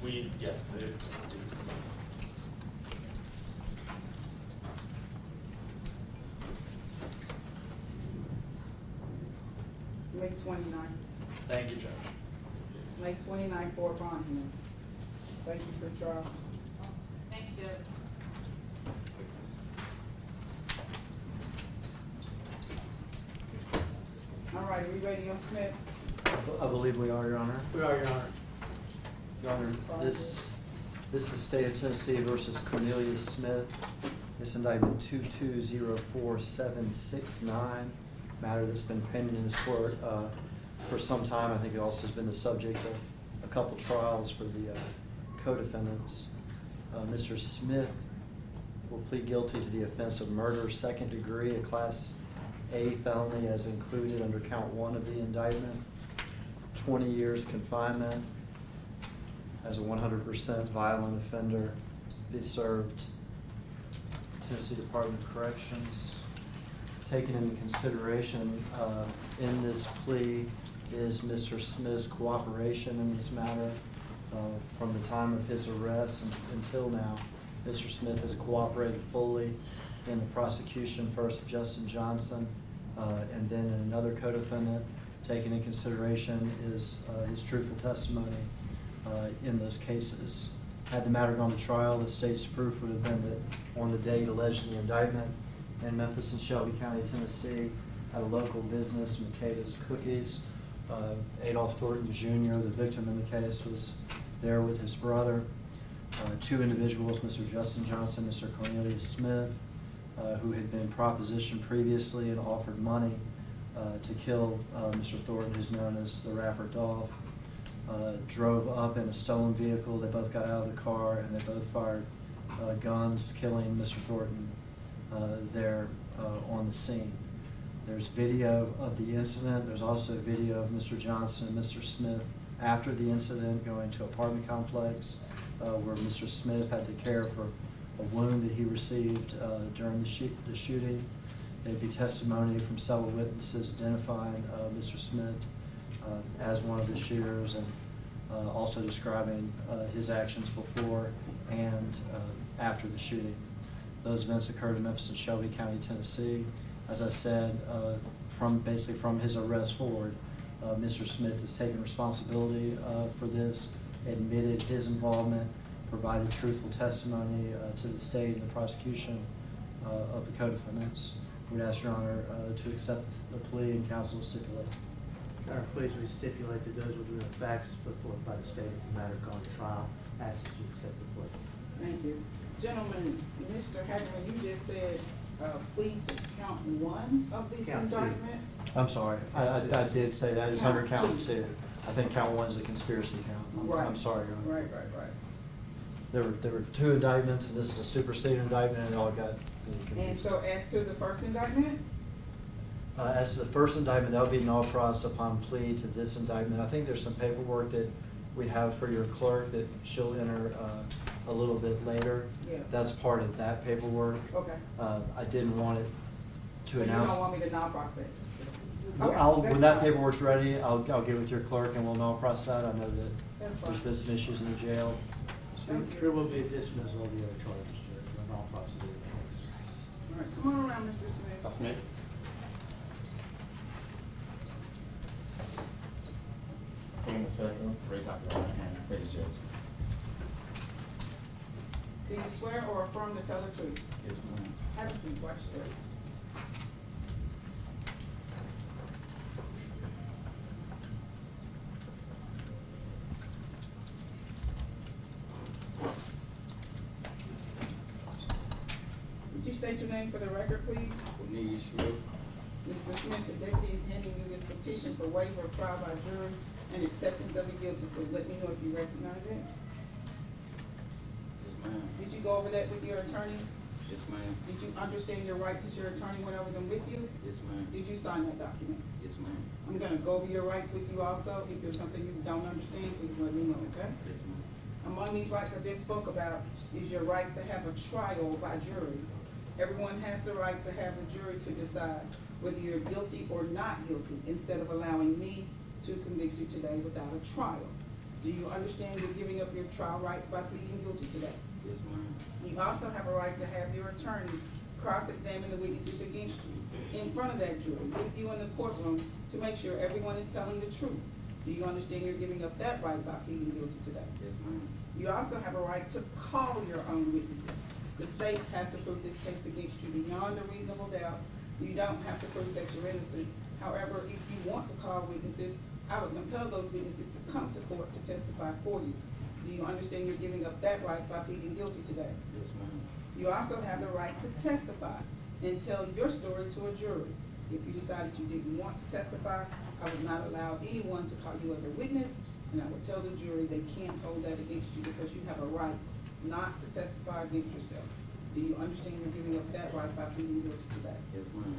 Yes. May 29th. Thank you, Judge. May 29th for a bond hearing. Thank you for trial. Thank you, Judge. All right, are we ready, Young Smith? I believe we are, Your Honor. We are, Your Honor. Your Honor, this is State of Tennessee versus Cornelius Smith. This indictment 2204769, matter that's been pending in this court for some time. I think it also has been the subject of a couple trials for the co-defendants. Mr. Smith will plead guilty to the offense of murder, second degree, a Class A felony as included under count 1 of the indictment. 20 years confinement as a 100% violent offender. Be served Tennessee Department of Corrections. Taken into consideration in this plea is Mr. Smith's cooperation in this matter. From the time of his arrest until now, Mr. Smith has cooperated fully in the prosecution, first of Justin Johnson, and then in another co-defendant. Taken in consideration is his truthful testimony in those cases. Had the matter gone to trial, the state's proof would have been that on the date alleged in the indictment in Memphis and Shelby County, Tennessee, at a local business, Makeda's Cookies, Adolph Thornton Jr., the victim in the case, was there with his brother. Two individuals, Mr. Justin Johnson, Mr. Cornelius Smith, who had been propositioned previously and offered money to kill Mr. Thornton, who's known as the rapper Dolph, drove up in a stolen vehicle. They both got out of the car and they both fired guns, killing Mr. Thornton there on the scene. There's video of the incident. There's also video of Mr. Johnson and Mr. Smith after the incident going to an apartment complex where Mr. Smith had to care for a wound that he received during the shooting. There'd be testimony from several witnesses identifying Mr. Smith as one of the shooters and also describing his actions before and after the shooting. Those events occurred in Memphis and Shelby County, Tennessee. As I said, basically from his arrest forward, Mr. Smith has taken responsibility for this, admitted his involvement, provided truthful testimony to the state and the prosecution of the co-defendants. We'd ask Your Honor to accept the plea and counsel stipulate. Your Honor, please, we stipulate that those were the facts as put forth by the state of the matter gone to trial. Ask that you accept the plea. Thank you. Gentlemen, Mr. Hackerman, you just said plea to count 1 of the Count 2. indictment? I'm sorry, I did say that. It's under count 2. I think count 1 is a conspiracy count. I'm sorry, Your Honor. Right. There were 2 indictments, and this is a superseded indictment, and it all got confused. And so as to the first indictment? As to the first indictment, that would be null pros upon plea to this indictment. I think there's some paperwork that we have for your clerk that she'll enter a little bit later. Yeah. That's part of that paperwork. Okay. I didn't want it to So announce. you don't want me to null process? When that paperwork's ready, I'll get with your clerk and we'll null process that. I know that That's there's fine. been some issues in the jail. There will be a dismissal of the other charges, Judge, and all possible charges. All right, come on around, Mr. Smith. Mr. Smith? Stand in a circle, raise up your right hand, face the judge. Do you swear or affirm to tell the truth? Yes, ma'am. Have a seat, watch this. Would you state your name for the record, please? Cornelius Smith. Mr. Smith, the deputy is handing you this petition for waiver of trial by jury and acceptance of the guilty plea. Let me know if you recognize it. Yes, ma'am. Did you go over that with your attorney? Yes, ma'am. Did you understand your rights as your attorney went over them with you? Yes, ma'am. Did you sign that document? Yes, ma'am. I'm gonna go over your rights with you also. If there's something you don't understand, please let me know, okay? Yes, ma'am. Among these rights I just spoke about is your right to have a trial by jury. Everyone has the right to have the jury to decide whether you're guilty or not guilty, instead of allowing me to convict you today without a trial. Do you understand you're giving up your trial rights by pleading guilty today? Yes, ma'am. You also have a right to have your attorney cross-examine the witnesses against you in front of that jury, with you in the courtroom, to make sure everyone is telling the truth. Do you understand you're giving up that right by pleading guilty today? Yes, ma'am. You also have a right to call your own witnesses. The state has to prove this case against you beyond a reasonable doubt. You don't have to prove that you're innocent. However, if you want to call witnesses, I would compel those witnesses to come to court to testify for you. Do you understand you're giving up that right by pleading guilty today? Yes, ma'am. You also have the right to testify and tell your story to a jury. If you decided you didn't want to testify, I would not allow anyone to call you as a witness, and I would tell the jury they can't hold that against you because you have a right not to testify against yourself. Do you understand you're giving up that right by pleading guilty today? Yes, ma'am.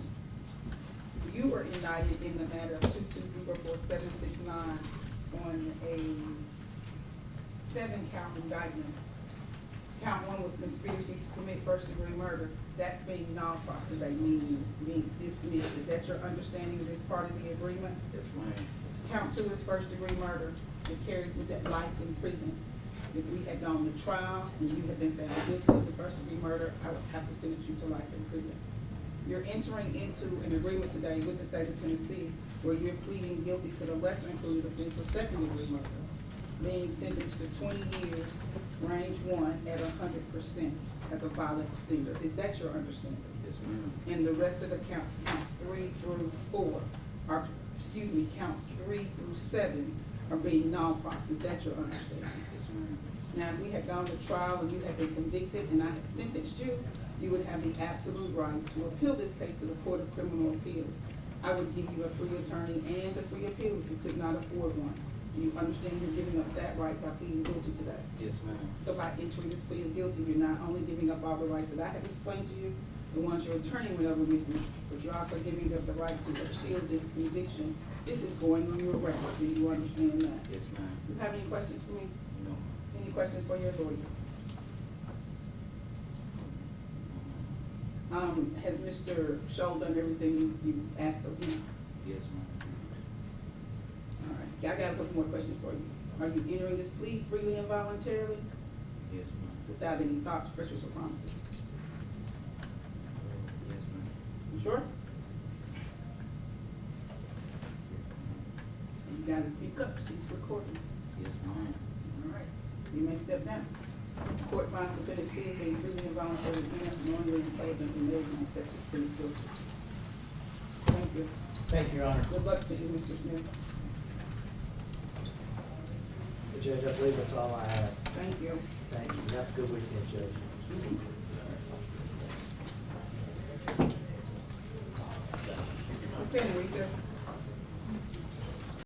You were indicted in the matter of 2204769 on a 7-count indictment. Count 1 was conspiracy to commit first-degree murder. That's being non-pros today, meaning being dismissed. Is that your understanding of this part of the agreement? Yes, ma'am. Count 2 is first-degree murder. It carries with it life in prison. If we had gone to trial and you had been found guilty of the first-degree murder, I would have to sentence you to life in prison. You're entering into an agreement today with the state of Tennessee where you're pleading guilty to the lesser included offense of second-degree murder, being sentenced to 20 years, range 1 at 100% as a violent offender. Is that your understanding? Yes, ma'am. And the rest of the counts 3 through 4, or, excuse me, counts 3 through 7 are being non-pros. Is that your understanding? Yes, ma'am. Now, if we had gone to trial and you had been convicted and I had sentenced you, you would have the absolute right to appeal this case to the Court of Criminal Appeals. I would give you a free attorney and a free appeal if you could not afford one. Do you understand you're giving up that right by pleading guilty today? Yes, ma'am. So by entering this plea of guilty, you're not only giving up all the rights that I have explained to you, the ones your attorney went over with you, but you're also giving up the right to appeal this conviction. This is going on your record. Do you understand that? Yes, ma'am. You have any questions for me? No. Any questions for your lawyer? Has Mr. Scholl done everything you asked of him? Yes, ma'am. All right, I got a couple more questions for you. Are you entering this plea freely and voluntarily Yes, ma'am. without any thoughts, pressures, or promises? Yes, ma'am. You sure? You gotta speak up, she's recording. Yes, ma'am. All right, you may step down. Court finds defendant's plea being freely and voluntarily entered, knowingly, intelligently made, and accepts his plea guilty. Thank you. Thank you, Your Honor. Good luck to you, Mr. Smith. Judge, I believe that's all I have. Thank you. Thank you. Have a good weekend, Judge. We'll stand in recess.